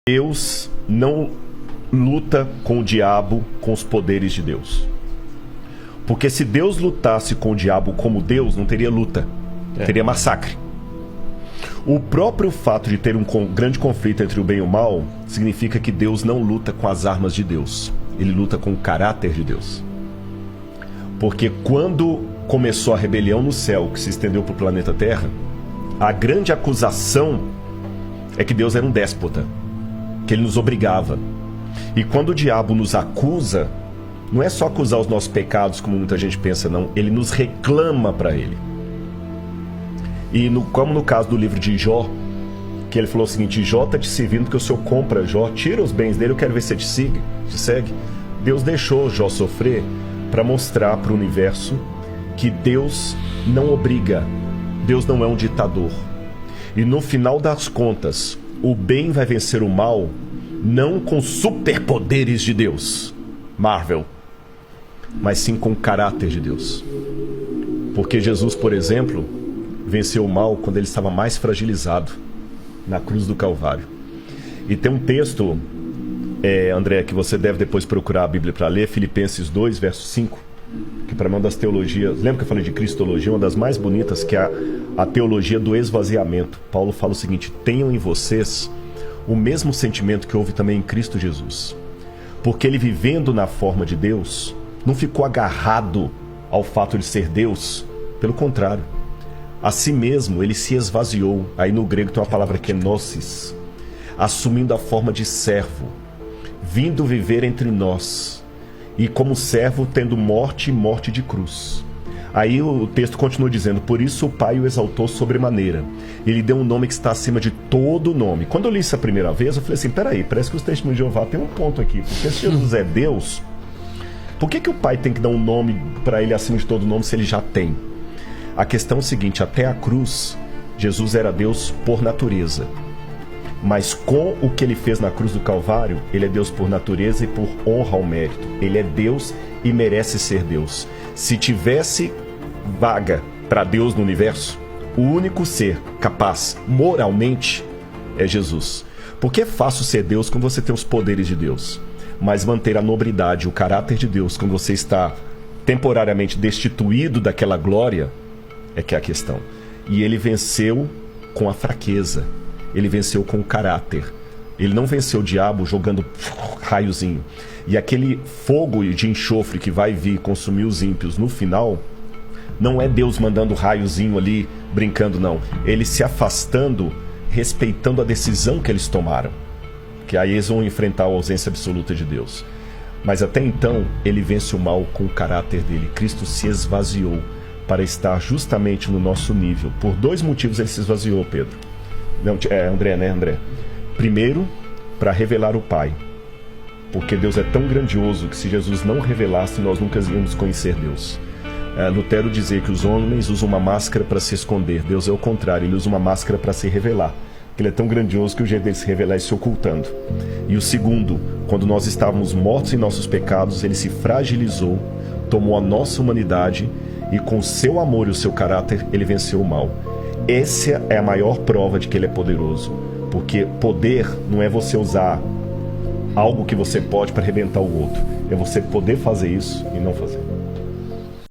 Deus não luta com o diabo com os poderes de Deus. Porque se Deus lutasse com o diabo como Deus, não teria luta, teria massacre. O próprio fato de ter um grande conflito entre o bem e o mal significa que Deus não luta com as armas de Deus. Ele luta com o caráter de Deus. Porque quando começou a rebelião no céu, que se estendeu para o planeta Terra, a grande acusação é que Deus era um déspota, que ele nos obrigava. E quando o diabo nos acusa, não é só acusar os nossos pecados, como muita gente pensa, não. Ele nos reclama para ele. E como no caso do livro de Jó, que ele falou o seguinte: Jó está te servindo porque o Senhor compra Jó, tira os bens dele, eu quero ver se te segue. Deus deixou Jó sofrer para mostrar para o universo que Deus não obriga, Deus não é um ditador. E no final das contas, o bem vai vencer o mal, não com superpoderes de Deus, Marvel, mas sim com o caráter de Deus. Porque Jesus, por exemplo, venceu o mal quando ele estava mais fragilizado, na cruz do Calvário. E tem um texto, André, que você deve depois procurar a Bíblia para ler, Filipenses 2, verso 5, que para mim é uma das teologias, lembra que eu falei de cristologia, uma das mais bonitas, que é a teologia do esvaziamento. Paulo fala o seguinte: tenham em vocês o mesmo sentimento que houve também em Cristo Jesus. Porque ele, vivendo na forma de Deus, não ficou agarrado ao fato de ser Deus. Pelo contrário, a si mesmo ele se esvaziou. Aí no grego tem uma palavra que é gnosis, assumindo a forma de servo, vindo viver entre nós, e como servo tendo morte e morte de cruz. Aí o texto continua dizendo: por isso o Pai o exaltou sobremaneira, ele deu um nome que está acima de todo nome. Quando eu li isso a primeira vez, eu falei assim: peraí, parece que os testemunhos de Jeová tem um ponto aqui, porque se Jesus é Deus, por que o Pai tem que dar um nome para ele acima de todo nome se ele já tem? A questão é o seguinte: até a cruz, Jesus era Deus por natureza, mas com o que ele fez na cruz do Calvário, ele é Deus por natureza e por honra ao mérito. Ele é Deus e merece ser Deus. Se tivesse vaga para Deus no universo, o único ser capaz moralmente é Jesus. Porque é fácil ser Deus quando você tem os poderes de Deus, mas manter a nobridade, o caráter de Deus, quando você está temporariamente destituído daquela glória, é que é a questão. E ele venceu com a fraqueza, ele venceu com o caráter. Ele não venceu o diabo jogando raiozinho. E aquele fogo de enxofre que vai vir consumir os ímpios no final, não é Deus mandando raiozinho ali, brincando, não. Ele se afastando, respeitando a decisão que eles tomaram, que aí eles vão enfrentar a ausência absoluta de Deus. Mas até então, ele vence o mal com o caráter dele. Cristo se esvaziou para estar justamente no nosso nível. Por dois motivos ele se esvaziou, Pedro. Não, André, né, André? Primeiro, para revelar o Pai. Porque Deus é tão grandioso que se Jesus não revelasse, nós nunca íamos conhecer Deus. Lutero dizia que os homens usam uma máscara para se esconder. Deus é o contrário, ele usa uma máscara para se revelar. Ele é tão grandioso que o jeito dele se revelar é se ocultando. E o segundo, quando nós estávamos mortos em nossos pecados, ele se fragilizou, tomou a nossa humanidade e com o seu amor e o seu caráter, ele venceu o mal. Essa é a maior prova de que ele é poderoso. Porque poder não é você usar algo que você pode para arrebentar o outro. É você poder fazer isso e não fazer.